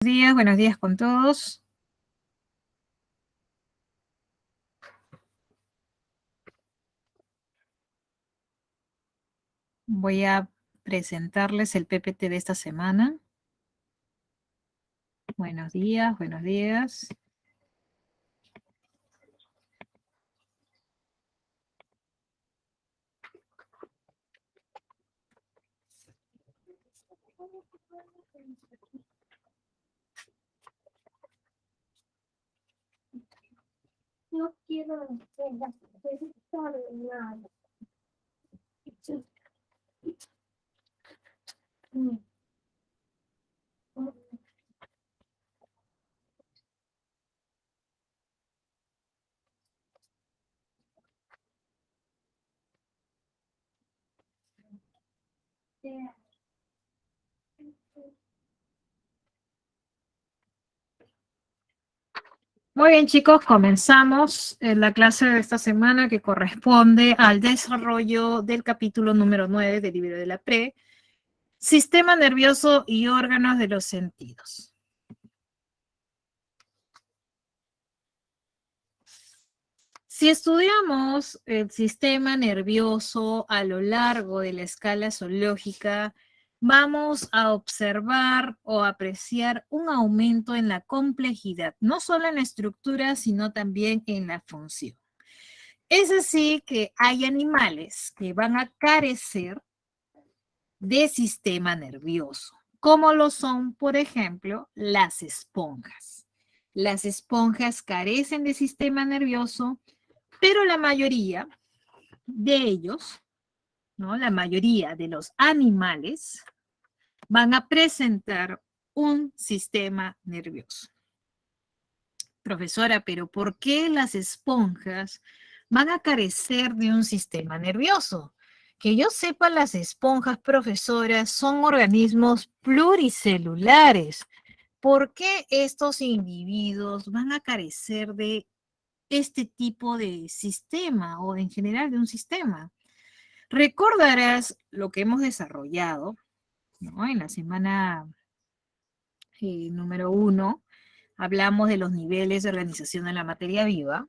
Buenos días con todos. Voy a presentarles el PPT de esta semana. Buenos días, buenos días. No quiero nada. Muy bien, chicos, comenzamos la clase de esta semana que corresponde al desarrollo del capítulo número 9 del libro de la PRE, Sistema nervioso y órganos de los sentidos. Si estudiamos el sistema nervioso a lo largo de la escala zoológica, vamos a observar o apreciar un aumento en la complejidad, no solo en la estructura, sino también en la función. Es así que hay animales que van a carecer de sistema nervioso, como lo son, por ejemplo, las esponjas. Las esponjas carecen de sistema nervioso, pero la mayoría de ellos, ¿no? La mayoría de los animales van a presentar un sistema nervioso. Profesora, pero ¿por qué las esponjas van a carecer de un sistema nervioso? Que yo sepa, las esponjas, profesora, son organismos pluricelulares. ¿Por qué estos individuos van a carecer de este tipo de sistema o en general de un sistema? Recordarás lo que hemos desarrollado, ¿no? En la semana número 1, hablamos de los niveles de organización de la materia viva,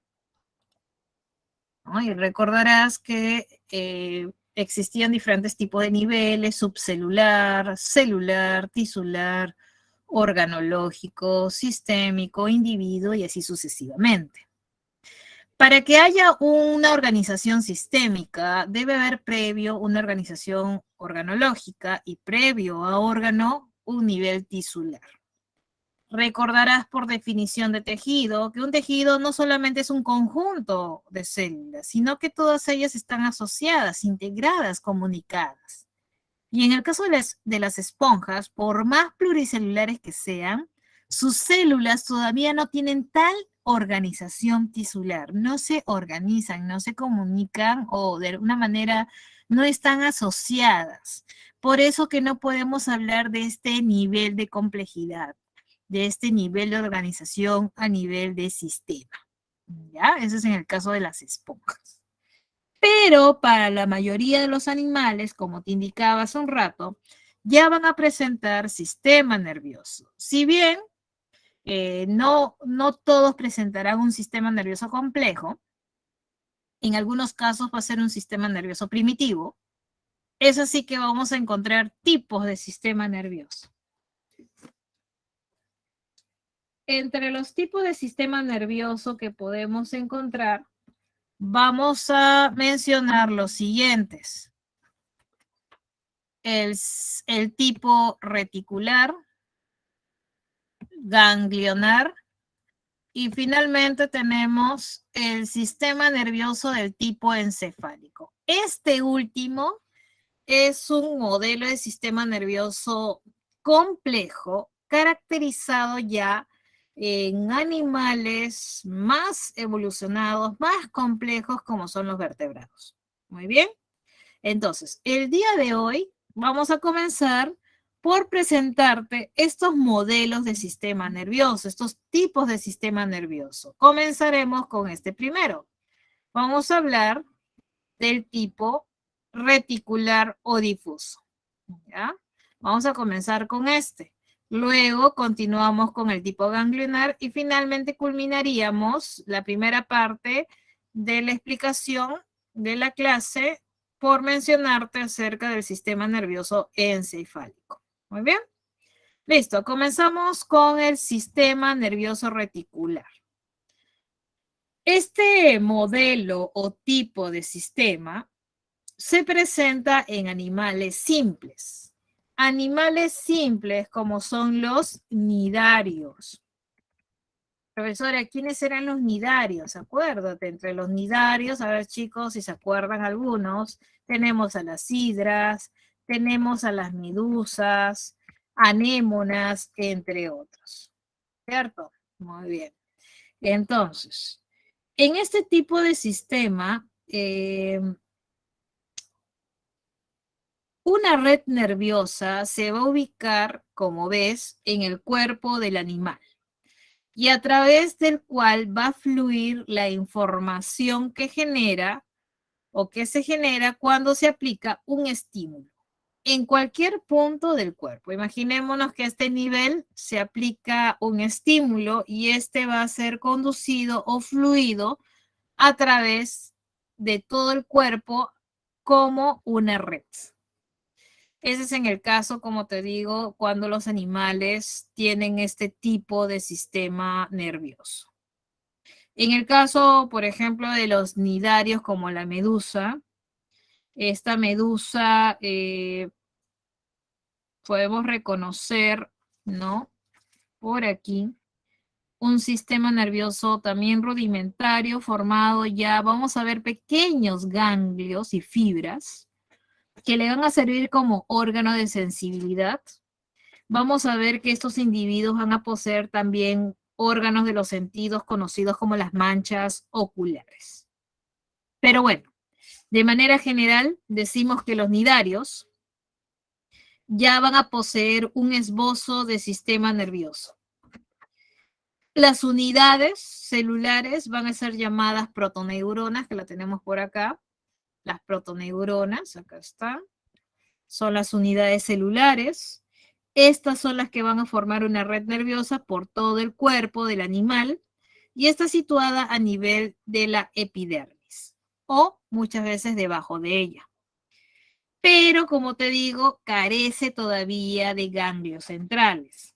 ¿no? Y recordarás que existían diferentes tipos de niveles: subcelular, celular, tisular, organológico, sistémico, individuo y así sucesivamente. Para que haya una organización sistémica, debe haber previo una organización organológica y previo a órgano un nivel tisular. Recordarás por definición de tejido que un tejido no solamente es un conjunto de células, sino que todas ellas están asociadas, integradas, comunicadas. Y en el caso de las esponjas, por más pluricelulares que sean, sus células todavía no tienen tal organización tisular, no se organizan, no se comunican o de alguna manera no están asociadas. Por eso que no podemos hablar de este nivel de complejidad, de este nivel de organización a nivel de sistema. ¿Ya? Eso es en el caso de las esponjas. Pero para la mayoría de los animales, como te indicaba hace un rato, ya van a presentar sistema nervioso. Si bien no todos presentarán un sistema nervioso complejo, en algunos casos va a ser un sistema nervioso primitivo. Es así que vamos a encontrar tipos de sistema nervioso. Entre los tipos de sistema nervioso que podemos encontrar, vamos a mencionar los siguientes. El tipo reticular, ganglionar, y finalmente tenemos el sistema nervioso del tipo encefálico. Este último es un modelo de sistema nervioso complejo, caracterizado ya en animales más evolucionados, más complejos, como son los vertebrados. Muy bien. Entonces, el día de hoy vamos a comenzar por presentarte estos modelos de sistema nervioso, estos tipos de sistema nervioso. Comenzaremos con este primero. Vamos a hablar del tipo reticular o difuso. ¿Ya? Vamos a comenzar con este. Luego continuamos con el tipo ganglionar y finalmente culminaríamos la primera parte de la explicación de la clase por mencionarte acerca del sistema nervioso encefálico. Muy bien. Listo, comenzamos con el sistema nervioso reticular. Este modelo o tipo de sistema se presenta en animales simples. Animales simples como son los nidarios. Profesora, ¿quiénes eran los nidarios? Acuérdate, entre los nidarios, a ver chicos, si se acuerdan algunos, tenemos a las hidras, tenemos a las medusas, anémonas, entre otros. ¿Cierto? Muy bien. Entonces, en este tipo de sistema, una red nerviosa se va a ubicar, como ves, en el cuerpo del animal y a través del cual va a fluir la información que genera o que se genera cuando se aplica un estímulo en cualquier punto del cuerpo. Imaginémonos que a este nivel se aplica un estímulo y este va a ser conducido o fluido a través de todo el cuerpo como una red. Ese es en el caso, como te digo, cuando los animales tienen este tipo de sistema nervioso. En el caso, por ejemplo, de los nidarios como la medusa, esta medusa podemos reconocer, ¿no? Por aquí, un sistema nervioso también rudimentario formado ya, vamos a ver pequeños ganglios y fibras que le van a servir como órgano de sensibilidad. Vamos a ver que estos individuos van a poseer también órganos de los sentidos conocidos como las manchas oculares. Pero bueno, de manera general decimos que los nidarios ya van a poseer un esbozo de sistema nervioso. Las unidades celulares van a ser llamadas protoneuronas, que la tenemos por acá. Las protoneuronas, acá están, son las unidades celulares. Estas son las que van a formar una red nerviosa por todo el cuerpo del animal y está situada a nivel de la epidermis o muchas veces debajo de ella. Pero, como te digo, carece todavía de ganglios centrales.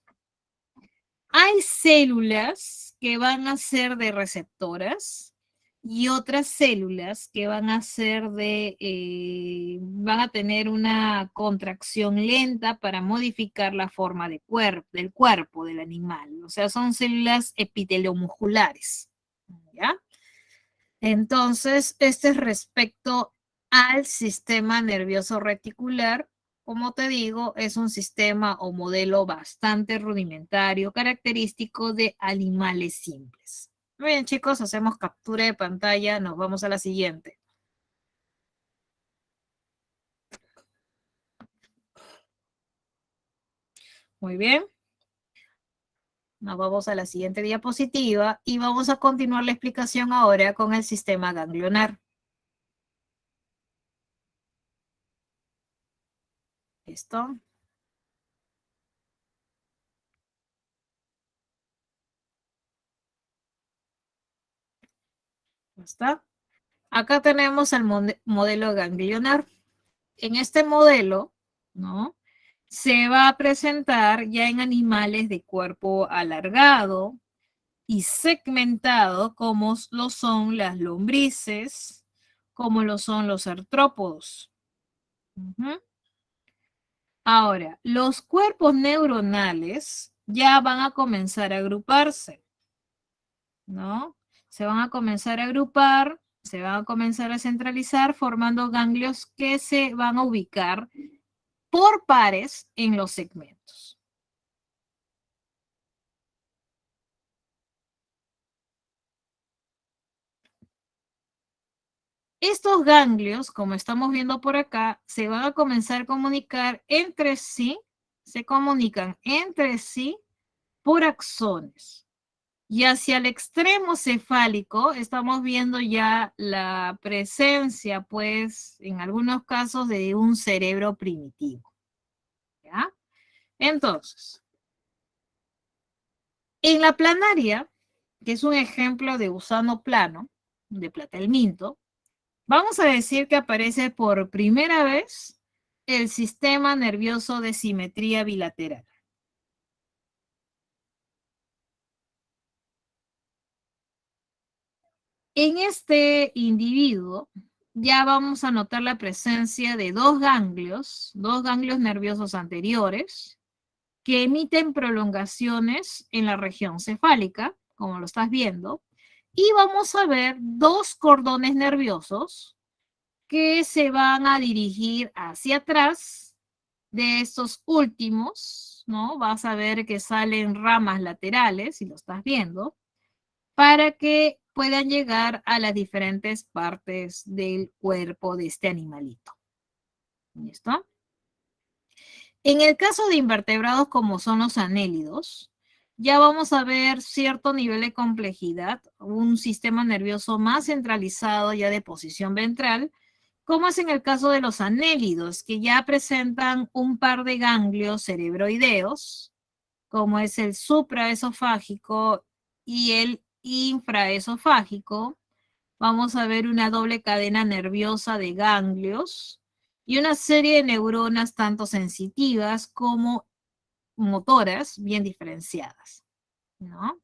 Hay células que van a ser de receptoras y otras células que van a ser van a tener una contracción lenta para modificar la forma del cuerpo del animal. O sea, son células epiteliomusculares. ¿Ya? Entonces, este es respecto al sistema nervioso reticular. Como te digo, es un sistema o modelo bastante rudimentario, característico de animales simples. Muy bien, chicos, hacemos captura de pantalla. Nos vamos a la siguiente. Muy bien. Nos vamos a la siguiente diapositiva y vamos a continuar la explicación ahora con el sistema ganglionar. ¿Listo? ¿Ya está? Acá tenemos el modelo ganglionar. En este modelo, ¿no? Se va a presentar ya en animales de cuerpo alargado y segmentado, como lo son las lombrices, como lo son los artrópodos. Ahora, los cuerpos neuronales ya van a comenzar a agruparse, ¿no? Se van a comenzar a agrupar, se van a comenzar a centralizar, formando ganglios que se van a ubicar por pares en los segmentos. Estos ganglios, como estamos viendo por acá, se van a comenzar a comunicar entre sí, se comunican entre sí por axones. Y hacia el extremo cefálico estamos viendo ya la presencia, pues, en algunos casos de un cerebro primitivo. ¿Ya? Entonces, En la planaria, que es un ejemplo de gusano plano, de platelminto, vamos a decir que aparece por primera vez el sistema nervioso de simetría bilateral. En este individuo ya vamos a notar la presencia de dos ganglios nerviosos anteriores, que emiten prolongaciones en la región cefálica, como lo estás viendo, y vamos a ver dos cordones nerviosos que se van a dirigir hacia atrás de estos últimos, ¿no? Vas a ver que salen ramas laterales, si lo estás viendo, para que puedan llegar a las diferentes partes del cuerpo de este animalito. ¿Listo? En el caso de invertebrados como son los anélidos, ya vamos a ver cierto nivel de complejidad, un sistema nervioso más centralizado ya de posición ventral, como es en el caso de los anélidos, que ya presentan un par de ganglios cerebroideos, como es el supraesofágico y el infraesofágico. Vamos a ver una doble cadena nerviosa de ganglios y una serie de neuronas tanto sensitivas como motoras bien diferenciadas, ¿no?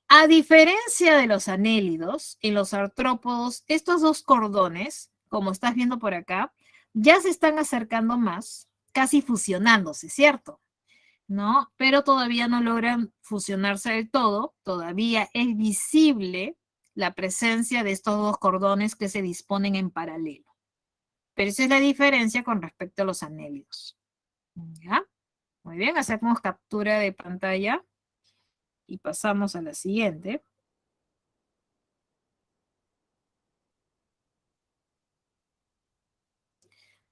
A diferencia de los anélidos, en los artrópodos, estos dos cordones, como estás viendo por acá, ya se están acercando más, casi fusionándose, ¿cierto? ¿No? Pero todavía no logran fusionarse del todo, todavía es visible la presencia de estos dos cordones que se disponen en paralelo. Pero esa es la diferencia con respecto a los anélidos. ¿Ya? Muy bien, hacemos captura de pantalla y pasamos a la siguiente.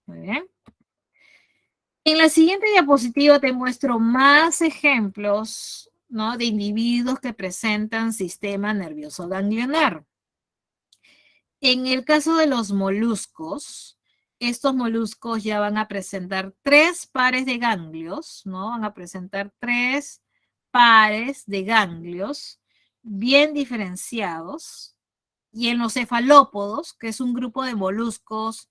Muy bien. En la siguiente diapositiva te muestro más ejemplos, ¿no? De individuos que presentan sistema nervioso ganglionar. En el caso de los moluscos, estos moluscos ya van a presentar 3 pares de ganglios, ¿no? Van a presentar 3 pares de ganglios bien diferenciados. Y en los cefalópodos, que es un grupo de moluscos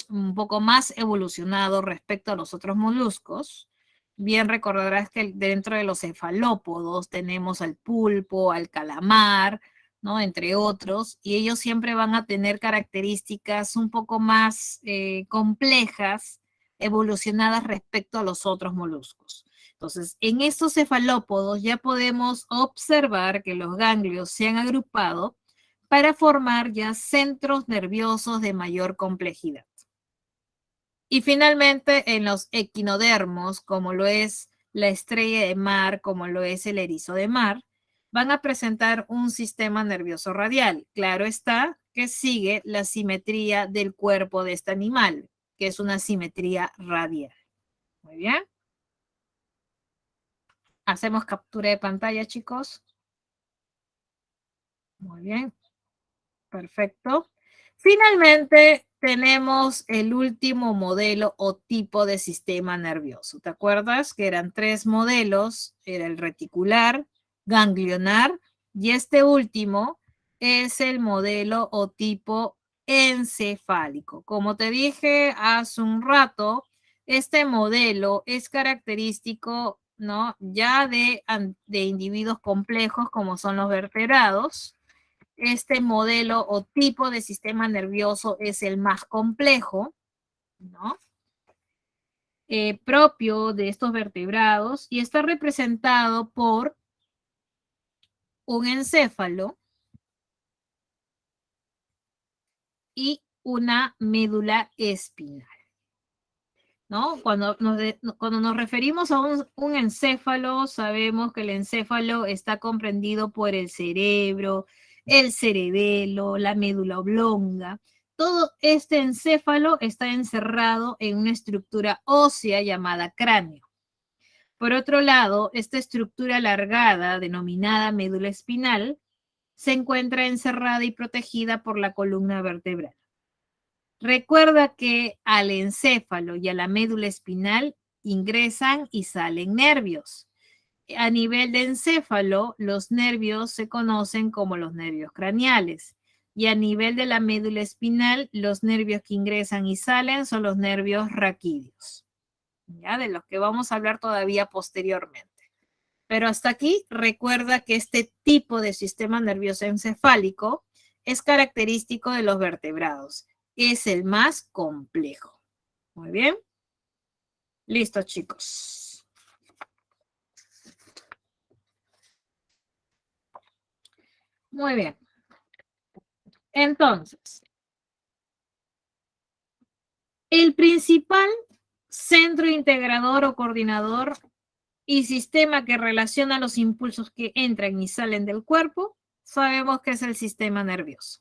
un poco más evolucionado respecto a los otros moluscos, bien recordarás que dentro de los cefalópodos tenemos al pulpo, al calamar, ¿no? Entre otros, y ellos siempre van a tener características un poco más complejas, evolucionadas respecto a los otros moluscos. Entonces, en estos cefalópodos ya podemos observar que los ganglios se han agrupado para formar ya centros nerviosos de mayor complejidad. Y finalmente, en los equinodermos, como lo es la estrella de mar, como lo es el erizo de mar, van a presentar un sistema nervioso radial. Claro está que sigue la simetría del cuerpo de este animal, que es una simetría radial. Muy bien. Hacemos captura de pantalla, chicos. Muy bien. Perfecto. Finalmente, tenemos el último modelo o tipo de sistema nervioso. ¿Te acuerdas que eran 3 modelos? Era el reticular, ganglionar y este último es el modelo o tipo encefálico. Como te dije hace un rato, este modelo es característico, ¿no? Ya de individuos complejos como son los vertebrados. Este modelo o tipo de sistema nervioso es el más complejo, ¿no? Propio de estos vertebrados y está representado por un encéfalo y una médula espinal, ¿no? Cuando nos referimos a un encéfalo, sabemos que el encéfalo está comprendido por el cerebro, el cerebelo, la médula oblonga. Todo este encéfalo está encerrado en una estructura ósea llamada cráneo. Por otro lado, esta estructura alargada, denominada médula espinal, se encuentra encerrada y protegida por la columna vertebral. Recuerda que al encéfalo y a la médula espinal ingresan y salen nervios. A nivel de encéfalo, los nervios se conocen como los nervios craneales. Y a nivel de la médula espinal, los nervios que ingresan y salen son los nervios raquídeos, ¿ya? De los que vamos a hablar todavía posteriormente. Pero hasta aquí recuerda que este tipo de sistema nervioso encefálico es característico de los vertebrados. Es el más complejo. Muy bien. Listo, chicos. Muy bien. Entonces, el principal centro integrador o coordinador y sistema que relaciona los impulsos que entran y salen del cuerpo, sabemos que es el sistema nervioso.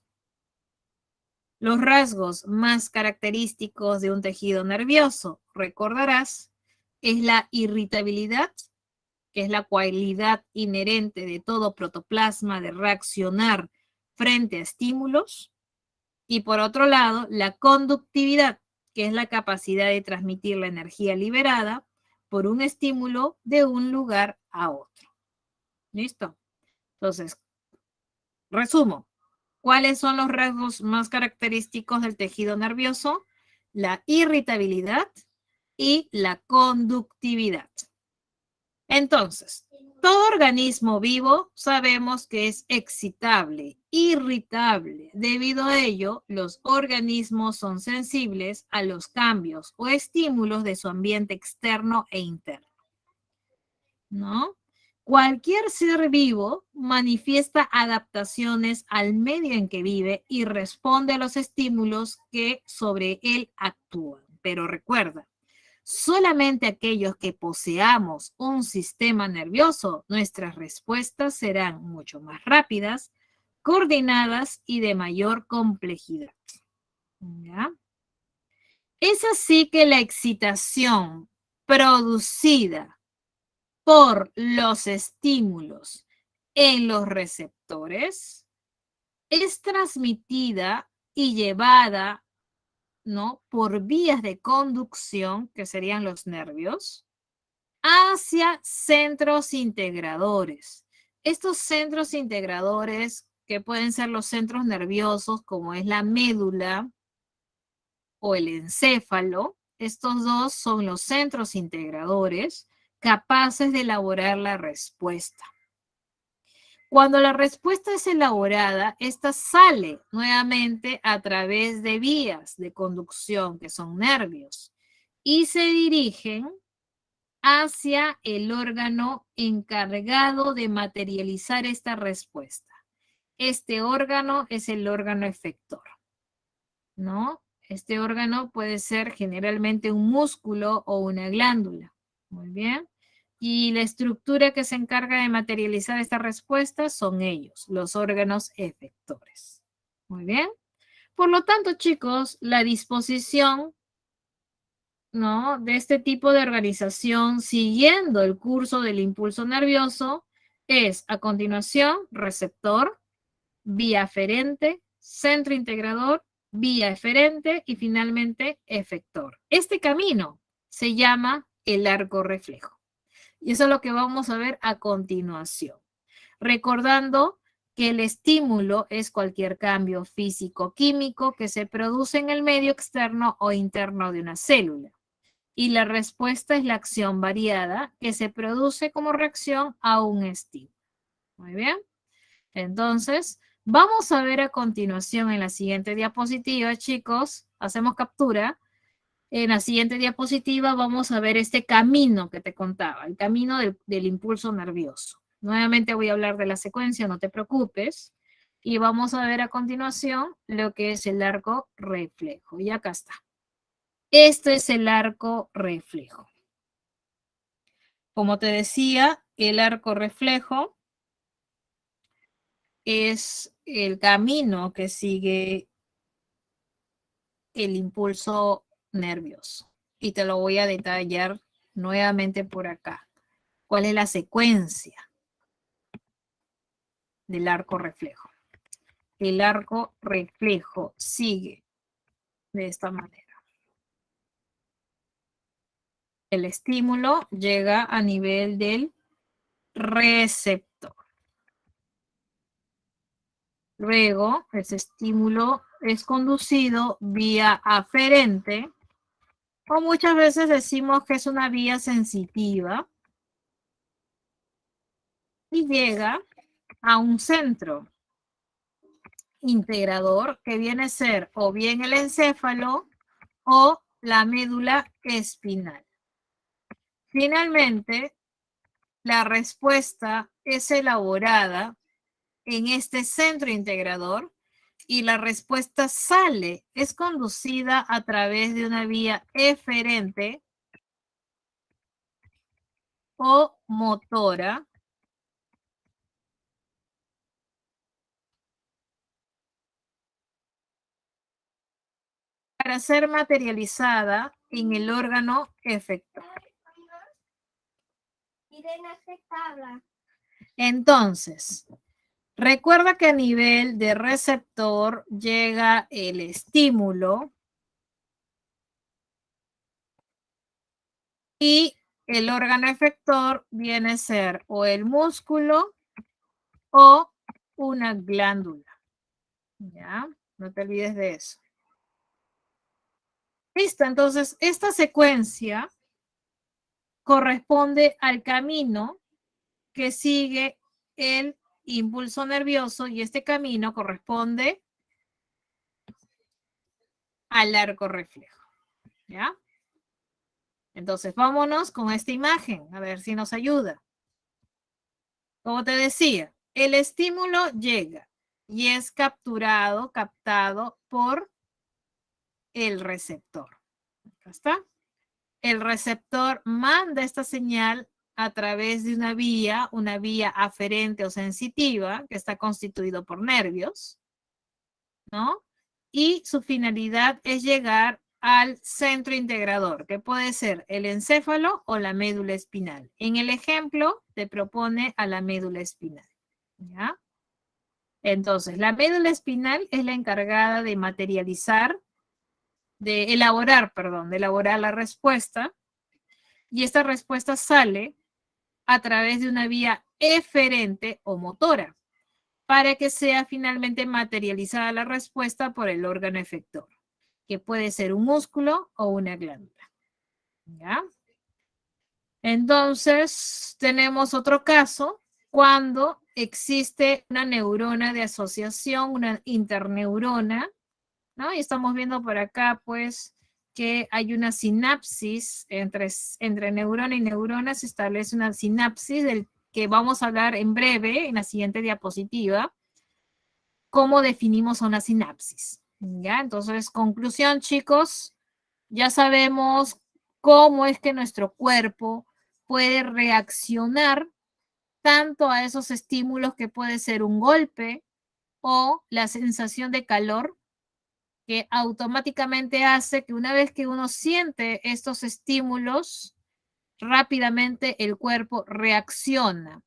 Los rasgos más característicos de un tejido nervioso, recordarás, es la irritabilidad, que es la cualidad inherente de todo protoplasma de reaccionar frente a estímulos, y por otro lado, la conductividad, que es la capacidad de transmitir la energía liberada por un estímulo de un lugar a otro. ¿Listo? Entonces, resumo. ¿Cuáles son los rasgos más característicos del tejido nervioso? La irritabilidad y la conductividad. Entonces, todo organismo vivo sabemos que es excitable, irritable. Debido a ello, los organismos son sensibles a los cambios o estímulos de su ambiente externo e interno, ¿no? Cualquier ser vivo manifiesta adaptaciones al medio en que vive y responde a los estímulos que sobre él actúan. Pero recuerda, solamente aquellos que poseamos un sistema nervioso, nuestras respuestas serán mucho más rápidas, coordinadas y de mayor complejidad. ¿Ya? Es así que la excitación producida por los estímulos en los receptores es transmitida y llevada, ¿no?, por vías de conducción, que serían los nervios, hacia centros integradores. Estos centros integradores, que pueden ser los centros nerviosos, como es la médula o el encéfalo, estos dos son los centros integradores capaces de elaborar la respuesta. Cuando la respuesta es elaborada, esta sale nuevamente a través de vías de conducción, que son nervios, y se dirigen hacia el órgano encargado de materializar esta respuesta. Este órgano es el órgano efector, ¿no? Este órgano puede ser generalmente un músculo o una glándula. Muy bien. Y la estructura que se encarga de materializar esta respuesta son ellos, los órganos efectores. Muy bien. Por lo tanto, chicos, la disposición, ¿no?, de este tipo de organización siguiendo el curso del impulso nervioso es, a continuación, receptor, vía aferente, centro integrador, vía eferente y finalmente efector. Este camino se llama el arco reflejo. Y eso es lo que vamos a ver a continuación. Recordando que el estímulo es cualquier cambio físico-químico que se produce en el medio externo o interno de una célula. Y la respuesta es la acción variada que se produce como reacción a un estímulo. Muy bien. Entonces, vamos a ver a continuación en la siguiente diapositiva, chicos. Hacemos captura. En la siguiente diapositiva vamos a ver este camino que te contaba, el camino del impulso nervioso. Nuevamente voy a hablar de la secuencia, no te preocupes. Y vamos a ver a continuación lo que es el arco reflejo. Y acá está. Este es el arco reflejo. Como te decía, el arco reflejo es el camino que sigue el impulso nervioso. Y te lo voy a detallar nuevamente por acá. ¿Cuál es la secuencia del arco reflejo? El arco reflejo sigue de esta manera. El estímulo llega a nivel del receptor. Luego, ese estímulo es conducido vía aferente, o muchas veces decimos que es una vía sensitiva, y llega a un centro integrador que viene a ser o bien el encéfalo o la médula espinal. Finalmente, la respuesta es elaborada en este centro integrador y la respuesta sale, es conducida a través de una vía eferente o motora para ser materializada en el órgano efector. Entonces, recuerda que a nivel de receptor llega el estímulo y el órgano efector viene a ser o el músculo o una glándula. ¿Ya? No te olvides de eso. Listo, entonces esta secuencia corresponde al camino que sigue el impulso nervioso y este camino corresponde al arco reflejo. ¿Ya? Entonces vámonos con esta imagen, a ver si nos ayuda. Como te decía, el estímulo llega y es captado por el receptor. Acá está. El receptor manda esta señal a través de una vía aferente o sensitiva, que está constituido por nervios, ¿no? Y su finalidad es llegar al centro integrador, que puede ser el encéfalo o la médula espinal. En el ejemplo, te propone a la médula espinal, ¿ya? Entonces, la médula espinal es la encargada de materializar, de elaborar la respuesta, y esta respuesta sale a través de una vía eferente o motora, para que sea finalmente materializada la respuesta por el órgano efector, que puede ser un músculo o una glándula. ¿Ya? Entonces, tenemos otro caso cuando existe una neurona de asociación, una interneurona, ¿no? Y estamos viendo por acá, pues, que hay una sinapsis entre neurona y neurona, se establece una sinapsis del que vamos a hablar en breve, en la siguiente diapositiva, cómo definimos una sinapsis. ¿Ya? Entonces, conclusión, chicos, ya sabemos cómo es que nuestro cuerpo puede reaccionar tanto a esos estímulos que puede ser un golpe o la sensación de calor, que automáticamente hace que una vez que uno siente estos estímulos, rápidamente el cuerpo reacciona,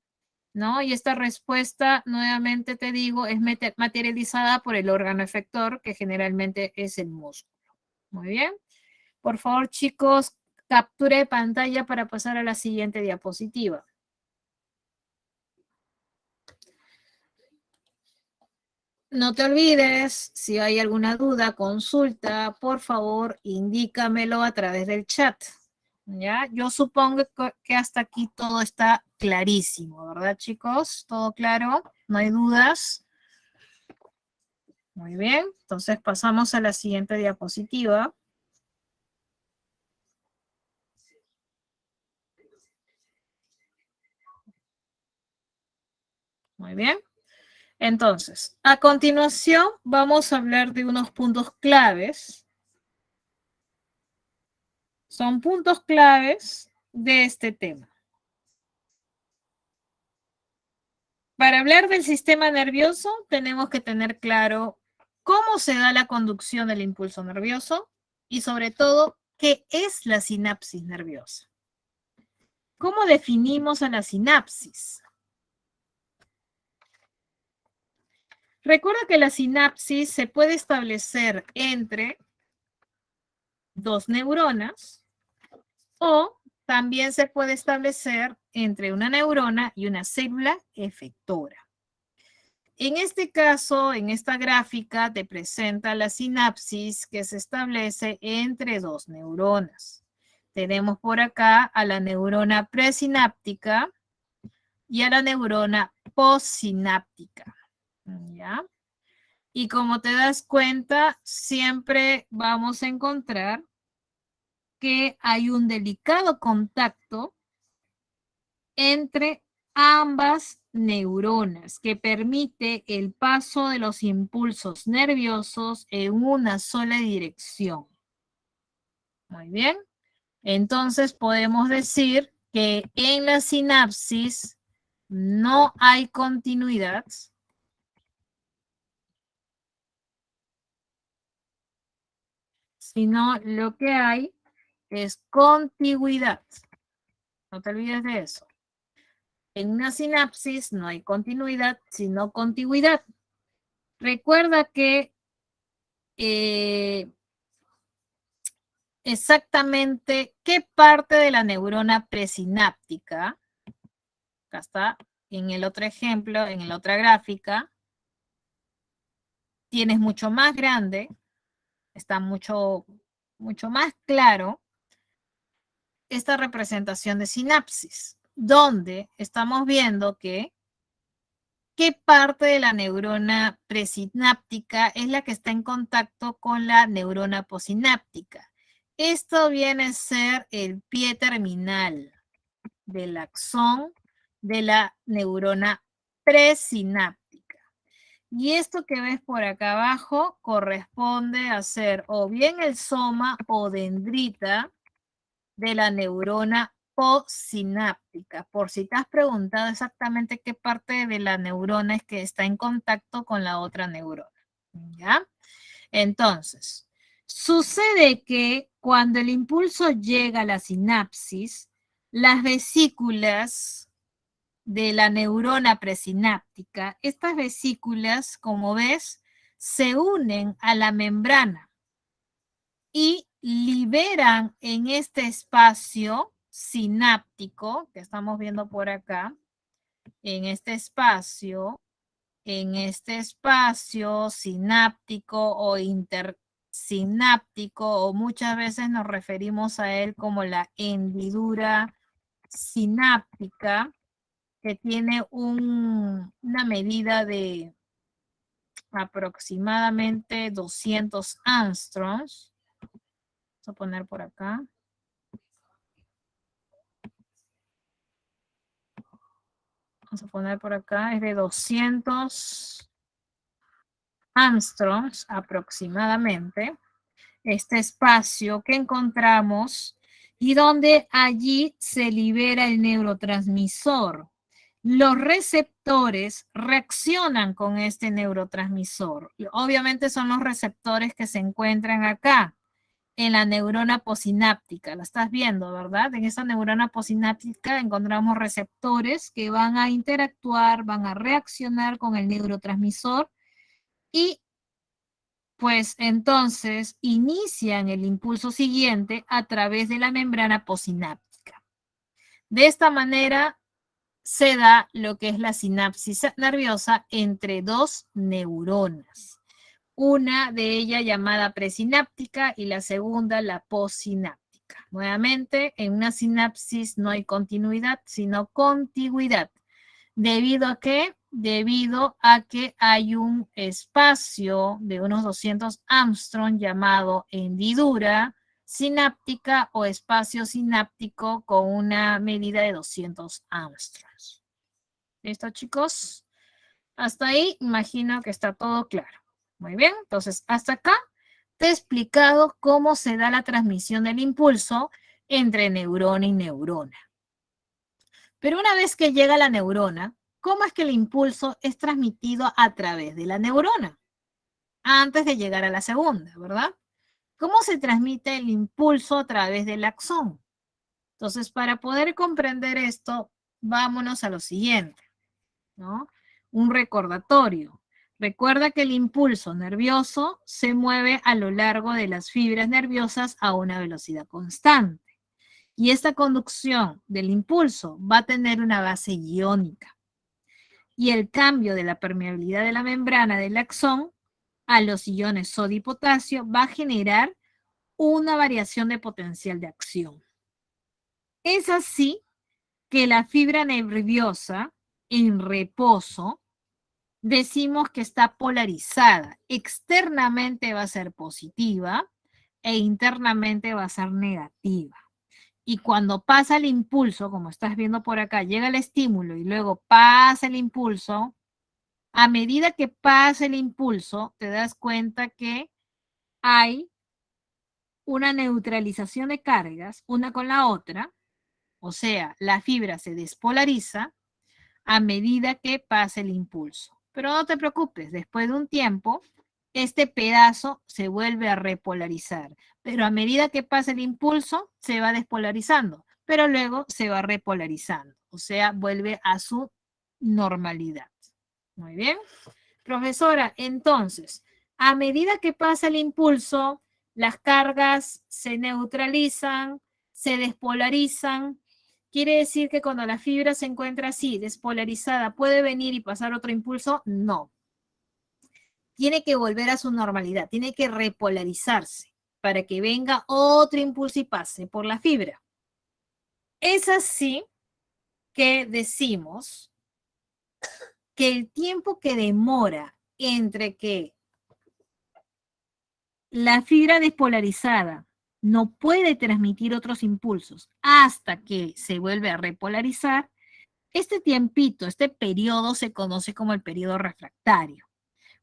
¿no? Y esta respuesta, nuevamente te digo, es materializada por el órgano efector, que generalmente es el músculo. Muy bien. Por favor, chicos, capture pantalla para pasar a la siguiente diapositiva. No te olvides, si hay alguna duda, consulta, por favor, indícamelo a través del chat. ¿Ya? Yo supongo que hasta aquí todo está clarísimo, ¿verdad, chicos? ¿Todo claro? ¿No hay dudas? Muy bien, entonces pasamos a la siguiente diapositiva. Muy bien. Entonces, a continuación vamos a hablar de unos puntos claves. Son puntos claves de este tema. Para hablar del sistema nervioso, tenemos que tener claro cómo se da la conducción del impulso nervioso y sobre todo, qué es la sinapsis nerviosa. ¿Cómo definimos a la sinapsis? Recuerda que la sinapsis se puede establecer entre dos neuronas o también se puede establecer entre una neurona y una célula efectora. En este caso, en esta gráfica, te presenta la sinapsis que se establece entre dos neuronas. Tenemos por acá a la neurona presináptica y a la neurona postsináptica. ¿Ya? Y como te das cuenta, siempre vamos a encontrar que hay un delicado contacto entre ambas neuronas que permite el paso de los impulsos nerviosos en una sola dirección. Muy bien. Entonces podemos decir que en la sinapsis no hay continuidad, sino lo que hay es contigüidad. No te olvides de eso. En una sinapsis no hay continuidad, sino contigüidad. Recuerda que exactamente qué parte de la neurona presináptica, acá está, en el otro ejemplo, en la otra gráfica, tienes mucho más grande, está mucho más claro esta representación de sinapsis, donde estamos viendo que qué parte de la neurona presináptica es la que está en contacto con la neurona posináptica. Esto viene a ser el pie terminal del axón de la neurona presináptica. Y esto que ves por acá abajo corresponde a ser o bien el soma o dendrita de la neurona postsináptica. Por si te has preguntado exactamente qué parte de la neurona es que está en contacto con la otra neurona. ¿Ya? Entonces, sucede que cuando el impulso llega a la sinapsis, las vesículas de la neurona presináptica, estas vesículas, como ves, se unen a la membrana y liberan en este espacio sináptico que estamos viendo por acá, en este espacio sináptico o intersináptico, o muchas veces nos referimos a él como la hendidura sináptica, que tiene una medida de aproximadamente 200 angstroms. Vamos a poner por acá. Vamos a poner por acá, es de 200 angstroms aproximadamente, este espacio que encontramos y donde allí se libera el neurotransmisor. Los receptores reaccionan con este neurotransmisor. Y obviamente son los receptores que se encuentran acá en la neurona posináptica. La estás viendo, ¿verdad? En esa neurona posináptica encontramos receptores que van a interactuar, van a reaccionar con el neurotransmisor y pues entonces inician el impulso siguiente a través de la membrana posináptica. De esta manera se da lo que es la sinapsis nerviosa entre dos neuronas. Una de ellas llamada presináptica y la segunda la postsináptica. Nuevamente, en una sinapsis no hay continuidad, sino contigüidad. ¿Debido a qué? Debido a que hay un espacio de unos 200 Armstrong llamado hendidura sináptica o espacio sináptico con una medida de 200 Armstrongs. ¿Listo, chicos? Hasta ahí imagino que está todo claro. Muy bien, entonces hasta acá te he explicado cómo se da la transmisión del impulso entre neurona y neurona. Pero una vez que llega a la neurona, ¿cómo es que el impulso es transmitido a través de la neurona? Antes de llegar a la segunda, ¿verdad? ¿Cómo se transmite el impulso a través del axón? Entonces, para poder comprender esto, vámonos a lo siguiente, ¿no? Un recordatorio. Recuerda que el impulso nervioso se mueve a lo largo de las fibras nerviosas a una velocidad constante. Y esta conducción del impulso va a tener una base iónica. Y el cambio de la permeabilidad de la membrana del axón a los iones sodio y potasio va a generar una variación de potencial de acción. Es así que la fibra nerviosa en reposo decimos que está polarizada. Externamente va a ser positiva e internamente va a ser negativa. Y cuando pasa el impulso, como estás viendo por acá, llega el estímulo y luego pasa el impulso, a medida que pasa el impulso, te das cuenta que hay una neutralización de cargas, una con la otra, o sea, la fibra se despolariza a medida que pasa el impulso. Pero no te preocupes, después de un tiempo, este pedazo se vuelve a repolarizar, pero a medida que pasa el impulso, se va despolarizando, pero luego se va repolarizando, o sea, vuelve a su normalidad. Muy bien. Profesora, entonces, a medida que pasa el impulso, las cargas se neutralizan, se despolarizan. ¿Quiere decir que cuando la fibra se encuentra así, despolarizada, puede venir y pasar otro impulso? No. Tiene que volver a su normalidad, tiene que repolarizarse para que venga otro impulso y pase por la fibra. Es así que decimos que el tiempo que demora entre que la fibra despolarizada no puede transmitir otros impulsos hasta que se vuelve a repolarizar, este tiempito, este periodo se conoce como el periodo refractario.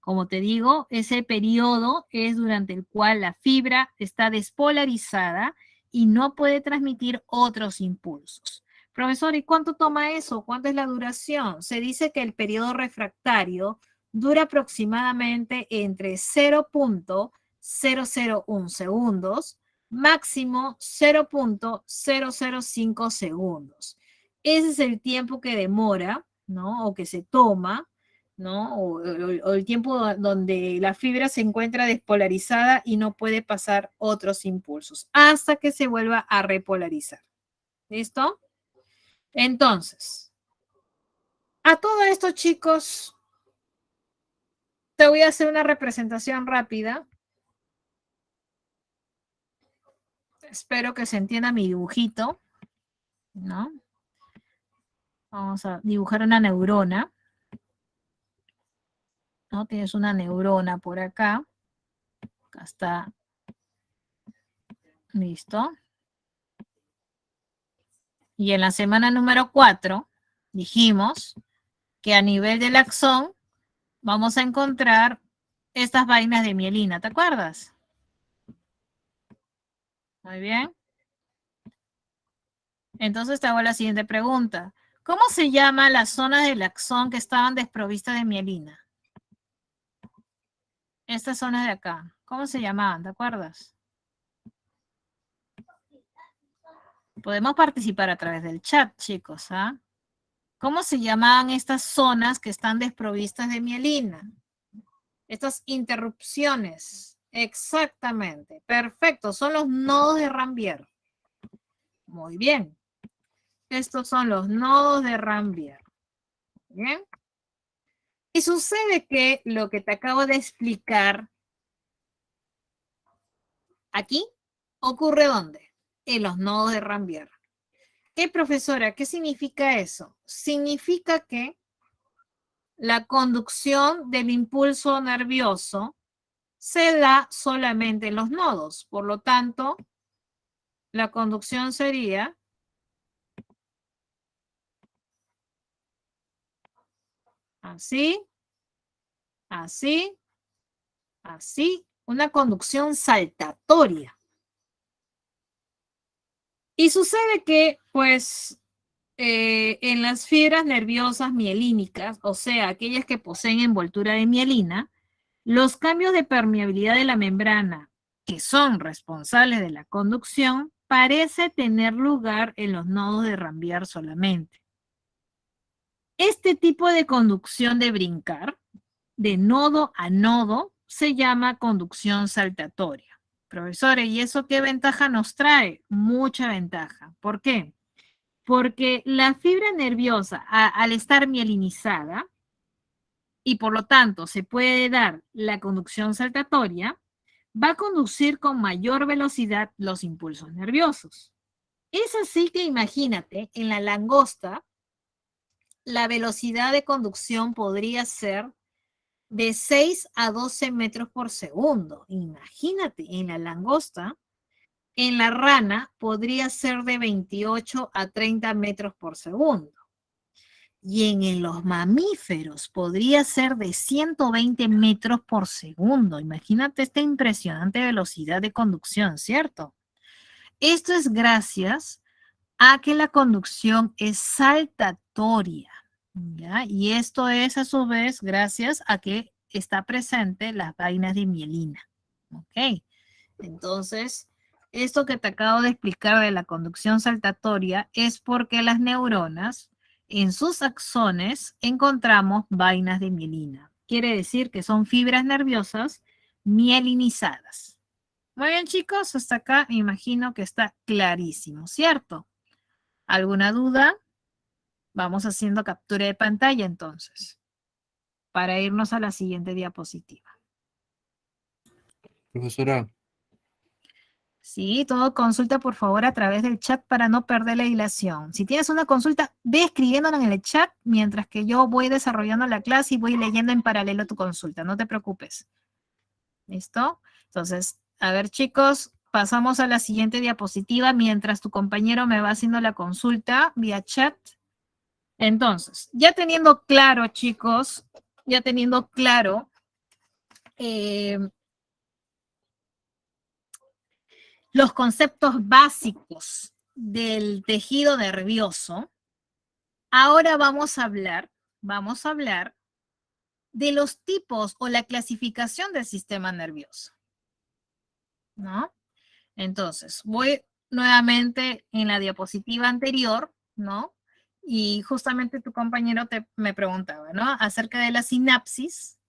Como te digo, ese periodo es durante el cual la fibra está despolarizada y no puede transmitir otros impulsos. Profesor, ¿y cuánto toma eso? ¿Cuánto es la duración? Se dice que el periodo refractario dura aproximadamente entre 0.001 segundos, máximo 0.005 segundos. Ese es el tiempo que demora, ¿no? O que se toma, ¿no? O el tiempo donde la fibra se encuentra despolarizada y no puede pasar otros impulsos hasta que se vuelva a repolarizar. ¿Listo? Entonces, a todo esto, chicos, te voy a hacer una representación rápida. Espero que se entienda mi dibujito, ¿no? Vamos a dibujar una neurona, ¿no? Tienes una neurona por acá. Acá está. Listo. Y en la semana número 4 dijimos que a nivel del axón vamos a encontrar estas vainas de mielina, ¿te acuerdas? Muy bien. Entonces te hago la siguiente pregunta. ¿Cómo se llama las zonas del axón que estaban desprovistas de mielina? Estas zonas de acá. ¿Cómo se llamaban? ¿Te acuerdas? Podemos participar a través del chat, chicos, ¿ah? ¿Cómo se llamaban estas zonas que están desprovistas de mielina? Estas interrupciones. Exactamente. Perfecto. Son los nodos de Rambier. Muy bien. Estos son los nodos de Rambier. Bien. Y sucede que lo que te acabo de explicar aquí ocurre ¿dónde? En los nodos de Rambier. ¿Qué, profesora? ¿Qué significa eso? Significa que la conducción del impulso nervioso se da solamente en los nodos. Por lo tanto, la conducción sería así, así, así, una conducción saltatoria. Y sucede que, pues, en las fibras nerviosas mielínicas, o sea, aquellas que poseen envoltura de mielina, los cambios de permeabilidad de la membrana, que son responsables de la conducción, parece tener lugar en los nodos de Rambier solamente. Este tipo de conducción de brincar, de nodo a nodo, se llama conducción saltatoria. Profesores, ¿y eso qué ventaja nos trae? Mucha ventaja. ¿Por qué? Porque la fibra nerviosa, al estar mielinizada, y por lo tanto se puede dar la conducción saltatoria, va a conducir con mayor velocidad los impulsos nerviosos. Es así que imagínate, en la langosta, la velocidad de conducción podría ser de 6 a 12 metros por segundo. Imagínate, en la langosta, en la rana podría ser de 28 a 30 metros por segundo. Y en los mamíferos podría ser de 120 metros por segundo. Imagínate esta impresionante velocidad de conducción, ¿cierto? Esto es gracias a que la conducción es saltatoria, ¿ya? Y esto es a su vez gracias a que está presente las vainas de mielina, ¿ok? Entonces, esto que te acabo de explicar de la conducción saltatoria es porque las neuronas, en sus axones, encontramos vainas de mielina. Quiere decir que son fibras nerviosas mielinizadas. Muy bien, chicos, hasta acá me imagino que está clarísimo, ¿cierto? ¿Alguna duda? Vamos haciendo captura de pantalla entonces, para irnos a la siguiente diapositiva. Profesora, Sí, todo consulta por favor a través del chat para no perder la hilación. Si tienes una consulta, ve escribiéndola en el chat mientras que yo voy desarrollando la clase y voy leyendo en paralelo tu consulta. No te preocupes. ¿Listo? Entonces, a ver chicos, pasamos a la siguiente diapositiva mientras tu compañero me va haciendo la consulta vía chat. Entonces, ya teniendo claro, chicos, ya teniendo claro los conceptos básicos del tejido nervioso, ahora vamos a hablar de los tipos o la clasificación del sistema nervioso, ¿no? Entonces, voy nuevamente en la diapositiva anterior, ¿no? Y justamente tu compañero me preguntaba, ¿no? Acerca de la sinapsis,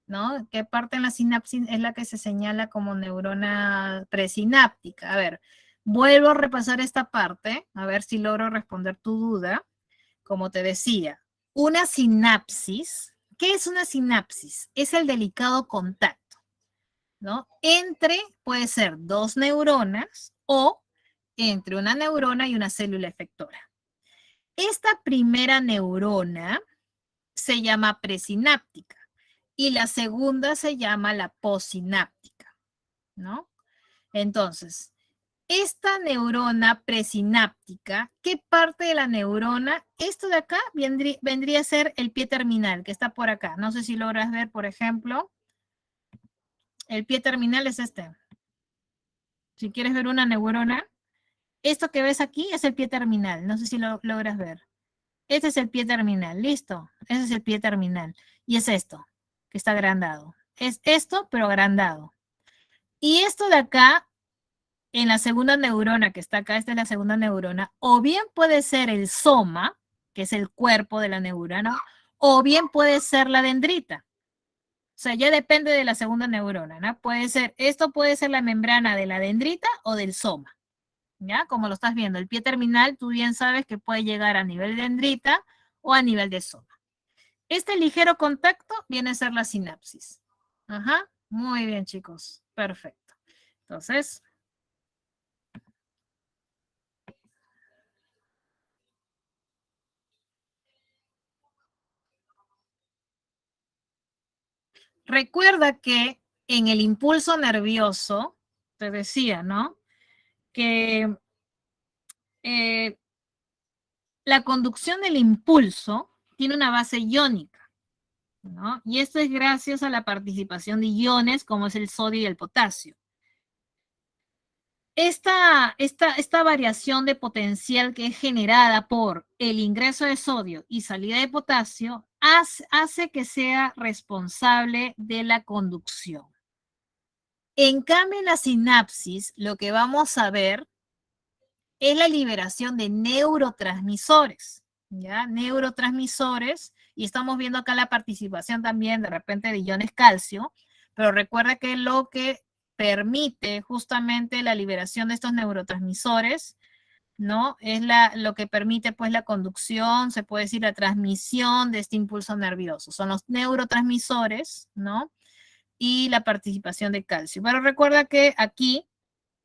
¿no? ¿Qué parte en la sinapsis es la que se señala como neurona presináptica? A ver, vuelvo a repasar esta parte, a ver si logro responder tu duda. Como te decía, una sinapsis, ¿qué es una sinapsis? Es el delicado contacto, ¿no? Entre, puede ser dos neuronas o entre una neurona y una célula efectora. Esta primera neurona se llama presináptica y la segunda se llama la postsináptica, ¿no? Entonces, esta neurona presináptica, ¿qué parte de la neurona? Esto de acá vendría a ser el pie terminal, que está por acá. No sé si logras ver, por ejemplo, el pie terminal es este. Si quieres ver una neurona, esto que ves aquí es el pie terminal. No sé si lo logras ver. Este es el pie terminal, listo. Ese es el pie terminal. Y es esto, que está agrandado. Es esto, pero agrandado. Y esto de acá, en la segunda neurona que está acá, esta es la segunda neurona, o bien puede ser el soma, que es el cuerpo de la neurona, o bien puede ser la dendrita. O sea, ya depende de la segunda neurona, ¿no? Puede ser, esto puede ser la membrana de la dendrita o del soma, ¿ya? Como lo estás viendo, el pie terminal, tú bien sabes que puede llegar a nivel de dendrita o a nivel de soma. Este ligero contacto viene a ser la sinapsis. Ajá, muy bien, chicos. Perfecto. Entonces, recuerda que en el impulso nervioso, te decía, ¿no? Que la conducción del impulso tiene una base iónica, ¿no? Y esto es gracias a la participación de iones como es el sodio y el potasio. Esta variación de potencial que es generada por el ingreso de sodio y salida de potasio hace que sea responsable de la conducción. En cambio, en la sinapsis, lo que vamos a ver es la liberación de neurotransmisores, ¿ya? Neurotransmisores, y estamos viendo acá la participación también de repente de iones calcio, pero recuerda que lo que permite justamente la liberación de estos neurotransmisores, ¿no? Es lo que permite pues la conducción, se puede decir la transmisión de este impulso nervioso. Son los neurotransmisores, ¿no? Y la participación de calcio. Pero recuerda que aquí,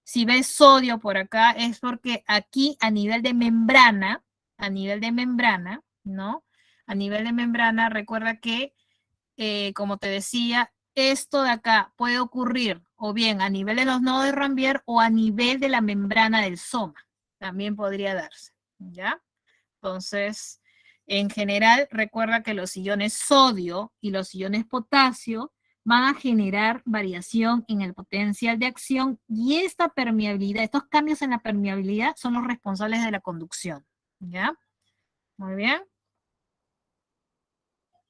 si ves sodio por acá, es porque aquí a nivel de membrana, ¿no? A nivel de membrana, recuerda que, como te decía, esto de acá puede ocurrir o bien a nivel de los nodos de Rambier o a nivel de la membrana del soma. También podría darse, ¿ya? Entonces, en general, recuerda que los iones sodio y los iones potasio van a generar variación en el potencial de acción y esta permeabilidad, estos cambios en la permeabilidad son los responsables de la conducción, ¿ya? Muy bien.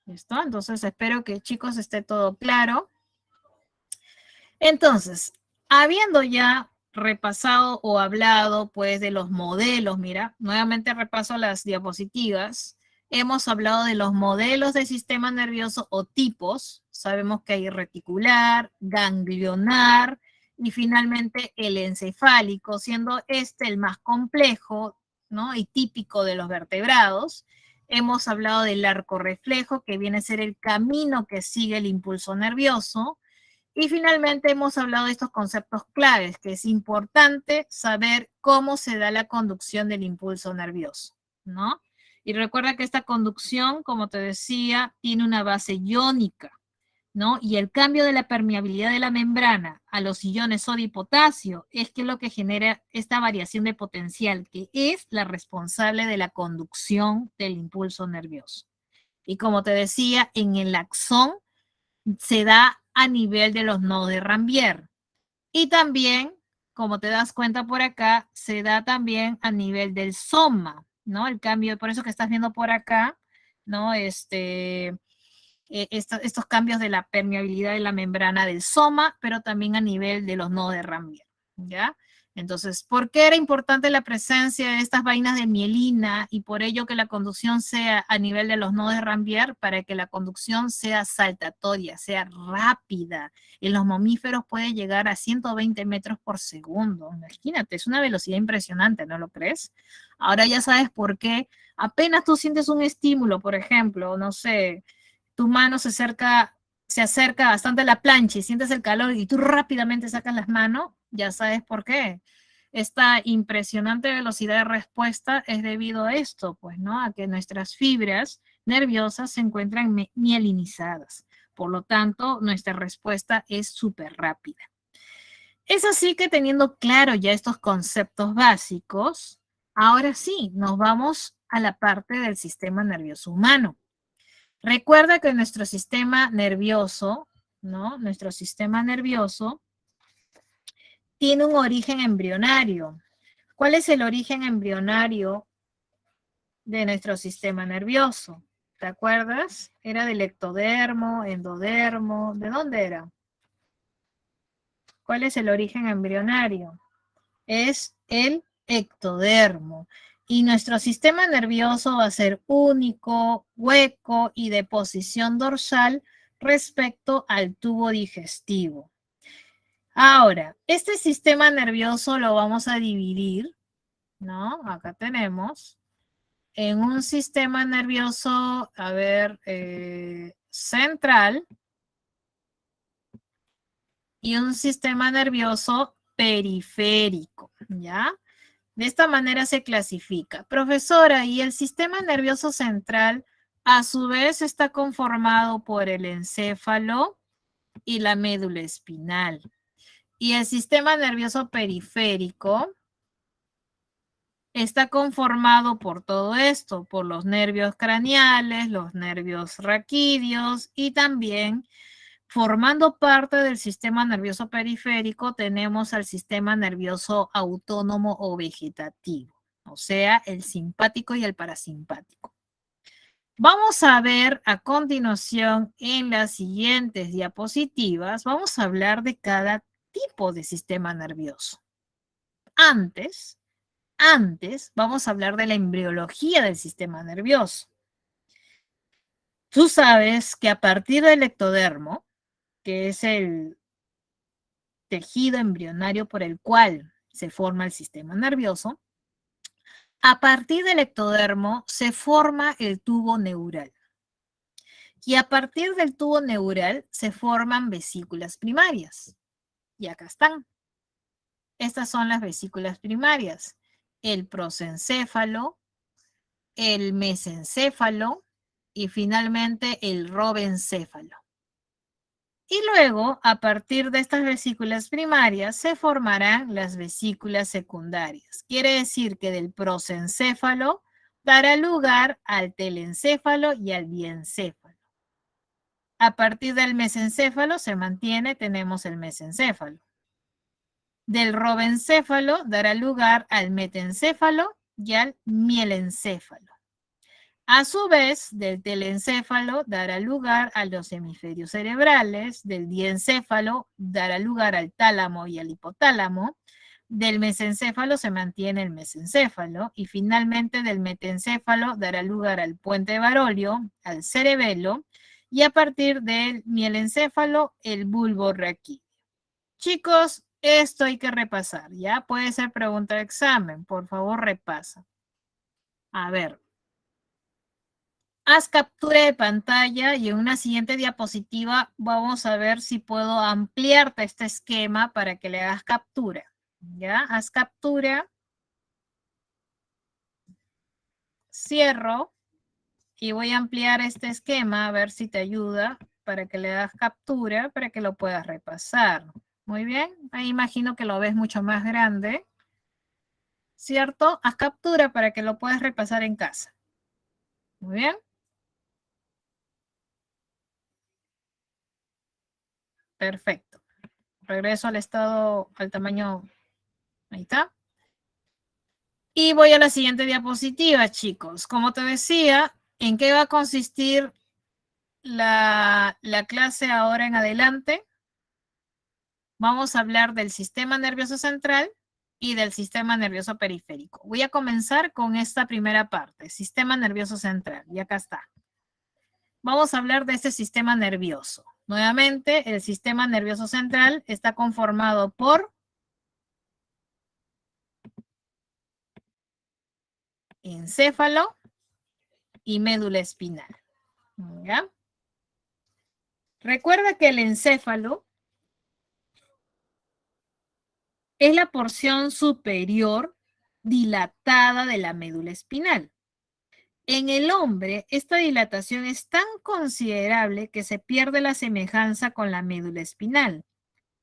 ¿Listo? Entonces, espero que, chicos, esté todo claro. Entonces, habiendo ya repasado o hablado pues de los modelos, mira, nuevamente repaso las diapositivas, hemos hablado de los modelos del sistema nervioso o tipos, sabemos que hay reticular, ganglionar y finalmente el encefálico, siendo este el más complejo, ¿no? Y típico de los vertebrados. Hemos hablado del arco reflejo, que viene a ser el camino que sigue el impulso nervioso. Y finalmente hemos hablado de estos conceptos claves, que es importante saber cómo se da la conducción del impulso nervioso, ¿no? Y recuerda que esta conducción, como te decía, tiene una base iónica, ¿no? Y el cambio de la permeabilidad de la membrana a los iones sodio y potasio es que lo que genera esta variación de potencial, que es la responsable de la conducción del impulso nervioso. Y como te decía, en el axón se da a nivel de los nodos de Rambier. Y también, como te das cuenta por acá, se da también a nivel del soma, ¿no? El cambio, por eso que estás viendo por acá, ¿no? Estos cambios de la permeabilidad de la membrana del soma, pero también a nivel de los nodos de Rambier, ¿ya? Entonces, ¿por qué era importante la presencia de estas vainas de mielina y por ello que la conducción sea a nivel de los nodos de Rambier? Para que la conducción sea saltatoria, sea rápida. En los mamíferos puede llegar a 120 metros por segundo. Imagínate, es una velocidad impresionante, ¿no lo crees? Ahora ya sabes por qué. Apenas tú sientes un estímulo, por ejemplo, no sé, tu mano se acerca bastante a la plancha y sientes el calor y tú rápidamente sacas las manos, ya sabes por qué. Esta impresionante velocidad de respuesta es debido a esto, pues, ¿no? A que nuestras fibras nerviosas se encuentran mielinizadas. Por lo tanto, nuestra respuesta es súper rápida. Es así que teniendo claro ya estos conceptos básicos, ahora sí, nos vamos a la parte del sistema nervioso humano. Recuerda que nuestro sistema nervioso, ¿no? Nuestro sistema nervioso tiene un origen embrionario. ¿Cuál es el origen embrionario de nuestro sistema nervioso? ¿Te acuerdas? Era del ectodermo, endodermo. ¿De dónde era? ¿Cuál es el origen embrionario? Es el ectodermo. Y nuestro sistema nervioso va a ser único, hueco y de posición dorsal respecto al tubo digestivo. Ahora, este sistema nervioso lo vamos a dividir, ¿no? Acá tenemos en un sistema nervioso, a ver, central y un sistema nervioso periférico, ¿ya? De esta manera se clasifica. Profesora, ¿y el sistema nervioso central a su vez está conformado por el encéfalo y la médula espinal? Y el sistema nervioso periférico está conformado por todo esto, por los nervios craneales, los nervios raquídeos y también formando parte del sistema nervioso periférico tenemos al sistema nervioso autónomo o vegetativo, o sea, el simpático y el parasimpático. Vamos a ver a continuación en las siguientes diapositivas, vamos a hablar de cada tipo de sistema nervioso. Antes, vamos a hablar de la embriología del sistema nervioso. Tú sabes que a partir del ectodermo, que es el tejido embrionario por el cual se forma el sistema nervioso, a partir del ectodermo se forma el tubo neural. Y a partir del tubo neural se forman vesículas primarias. Y acá están. Estas son las vesículas primarias. El prosencéfalo, el mesencéfalo y finalmente el robencéfalo. Y luego, a partir de estas vesículas primarias, se formarán las vesículas secundarias. Quiere decir que del prosencéfalo dará lugar al telencéfalo y al diencéfalo. A partir del mesencéfalo se mantiene, tenemos el mesencéfalo. Del robencéfalo dará lugar al metencéfalo y al mielencéfalo. A su vez, del telencéfalo dará lugar a los hemisferios cerebrales, del diencéfalo dará lugar al tálamo y al hipotálamo, del mesencéfalo se mantiene el mesencéfalo y finalmente del metencéfalo dará lugar al puente Barolio, al cerebelo y a partir del mielencéfalo el bulbo raquídeo. Chicos, esto hay que repasar, ¿ya? Puede ser pregunta de examen, por favor repasa. A ver. Haz captura de pantalla y en una siguiente diapositiva vamos a ver si puedo ampliarte este esquema para que le hagas captura. ¿Ya? Haz captura. Cierro y voy a ampliar este esquema a ver si te ayuda para que le hagas captura para que lo puedas repasar. Muy bien. Ahí imagino que lo ves mucho más grande. ¿Cierto? Haz captura para que lo puedas repasar en casa. Muy bien. Perfecto. Regreso al estado, al tamaño. Ahí está. Y voy a la siguiente diapositiva, chicos. Como te decía, ¿en qué va a consistir la clase ahora en adelante? Vamos a hablar del sistema nervioso central y del sistema nervioso periférico. Voy a comenzar con esta primera parte, sistema nervioso central. Y acá está. Vamos a hablar de este sistema nervioso. Nuevamente, el sistema nervioso central está conformado por encéfalo y médula espinal. ¿Ya? Recuerda que el encéfalo es la porción superior dilatada de la médula espinal. En el hombre, esta dilatación es tan considerable que se pierde la semejanza con la médula espinal,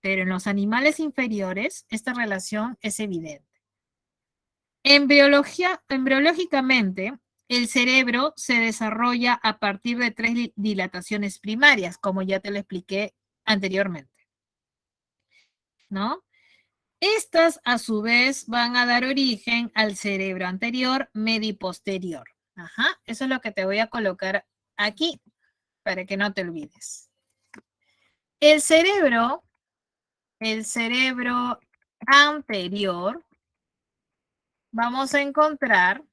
pero en los animales inferiores esta relación es evidente. Embriológicamente, el cerebro se desarrolla a partir de 3 dilataciones primarias, como ya te lo expliqué anteriormente, ¿no? Estas, a su vez, van a dar origen al cerebro anterior, medio y posterior. Ajá, eso es lo que te voy a colocar aquí, para que no te olvides. El cerebro anterior, vamos a encontrar,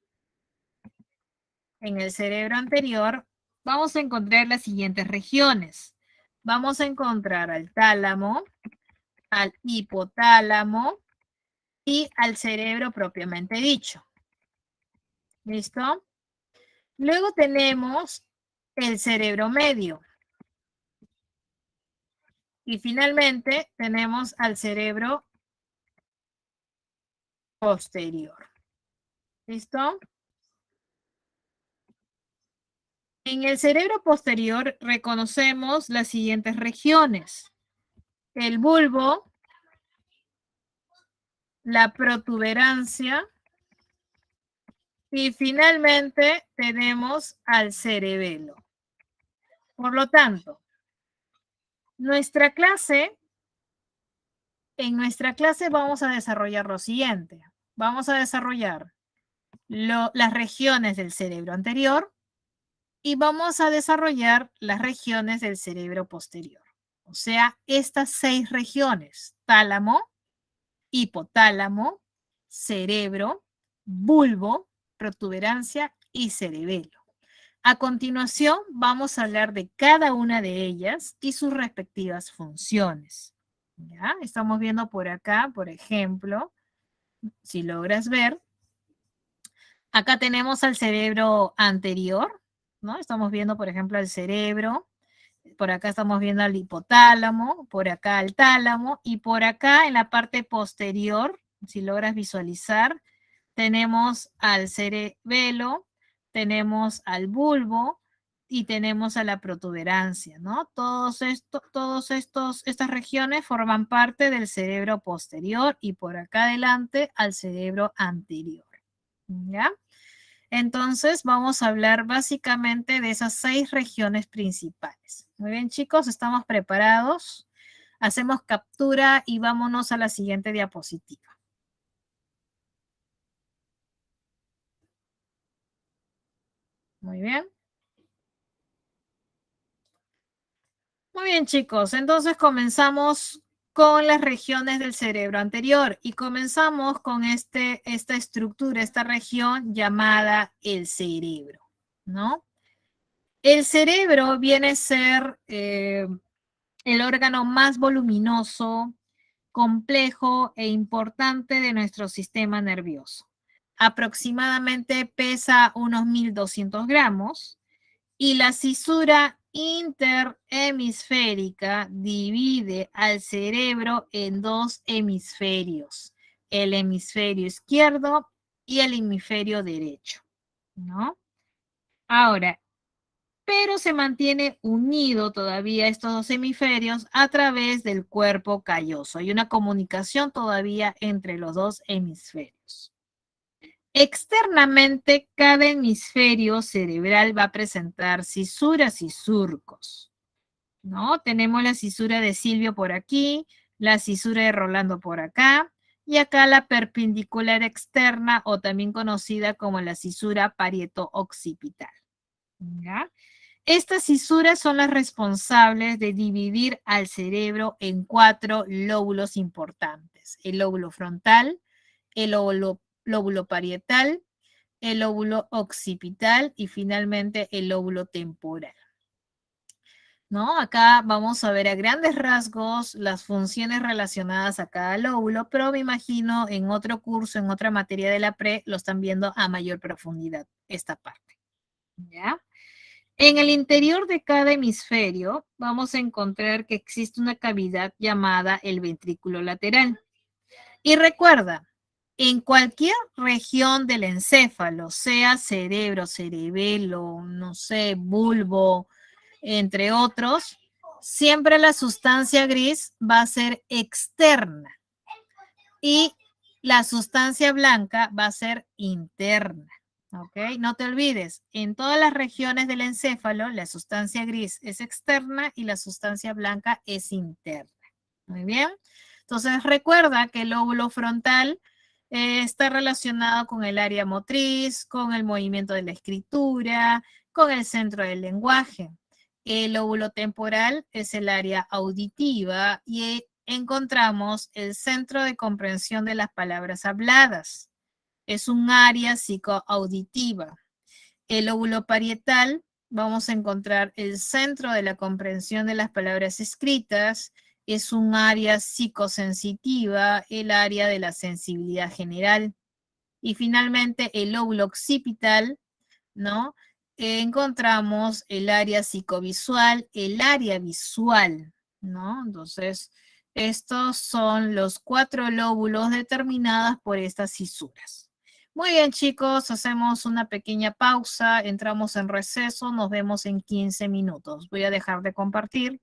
en el cerebro anterior, vamos a encontrar las siguientes regiones. Vamos a encontrar al tálamo, al hipotálamo y al cerebro propiamente dicho. ¿Listo? Luego tenemos el cerebro medio. Y finalmente tenemos al cerebro posterior. ¿Listo? En el cerebro posterior reconocemos las siguientes regiones. El bulbo, la protuberancia y finalmente tenemos al cerebelo. Por lo tanto, en nuestra clase vamos a desarrollar lo siguiente. Vamos a desarrollar las regiones del cerebro anterior y vamos a desarrollar las regiones del cerebro posterior. O sea, estas 6 regiones, tálamo, hipotálamo, cerebro, bulbo, protuberancia y cerebelo. A continuación, vamos a hablar de cada una de ellas y sus respectivas funciones. ¿Ya? Estamos viendo por acá, por ejemplo, si logras ver, acá tenemos al cerebro anterior, ¿no? Estamos viendo, por ejemplo, el cerebro. Por acá estamos viendo al hipotálamo, por acá al tálamo, y por acá en la parte posterior, si logras visualizar, tenemos al cerebelo, tenemos al bulbo y tenemos a la protuberancia, ¿no? Estas regiones forman parte del cerebro posterior y por acá adelante al cerebro anterior, ¿ya? Entonces vamos a hablar básicamente de esas 6 regiones principales. Muy bien, chicos, ¿estamos preparados? Hacemos captura y vámonos a la siguiente diapositiva. Muy bien. Muy bien, chicos, entonces comenzamos con las regiones del cerebro anterior y comenzamos con esta estructura, esta región llamada el cerebro, ¿no? El cerebro viene a ser el órgano más voluminoso, complejo e importante de nuestro sistema nervioso. Aproximadamente pesa unos 1.200 gramos y la cisura interhemisférica divide al cerebro en 2 hemisferios, el hemisferio izquierdo y el hemisferio derecho, ¿no? Ahora, pero se mantiene unido todavía estos 2 hemisferios a través del cuerpo calloso. Hay una comunicación todavía entre los 2 hemisferios. Externamente, cada hemisferio cerebral va a presentar cisuras y surcos, ¿no? Tenemos la cisura de Silvio por aquí, la cisura de Rolando por acá, y acá la perpendicular externa, o también conocida como la cisura parieto-occipital, ¿ya? Estas cisuras son las responsables de dividir al cerebro en 4 lóbulos importantes. El lóbulo frontal, el lóbulo parietal, el lóbulo occipital y finalmente el lóbulo temporal, ¿no? Acá vamos a ver a grandes rasgos las funciones relacionadas a cada lóbulo, pero me imagino en otro curso, en otra materia de la pre, lo están viendo a mayor profundidad esta parte, ¿ya? En el interior de cada hemisferio vamos a encontrar que existe una cavidad llamada el ventrículo lateral. Y recuerda, en cualquier región del encéfalo, sea cerebro, cerebelo, no sé, bulbo, entre otros, siempre la sustancia gris va a ser externa y la sustancia blanca va a ser interna. ¿Ok? No te olvides, en todas las regiones del encéfalo, la sustancia gris es externa y la sustancia blanca es interna. Muy bien. Entonces, recuerda que el lóbulo frontal está relacionado con el área motriz, con el movimiento de la escritura, con el centro del lenguaje. El lóbulo temporal es el área auditiva y encontramos el centro de comprensión de las palabras habladas. Es un área psicoauditiva. El lóbulo parietal, vamos a encontrar el centro de la comprensión de las palabras escritas. Es un área psicosensitiva, el área de la sensibilidad general. Y finalmente el lóbulo occipital, ¿no? Encontramos el área psicovisual, el área visual, ¿no? Entonces, estos son los 4 lóbulos determinados por estas cisuras. Muy bien, chicos, hacemos una pequeña pausa, entramos en receso, nos vemos en 15 minutos. Voy a dejar de compartir.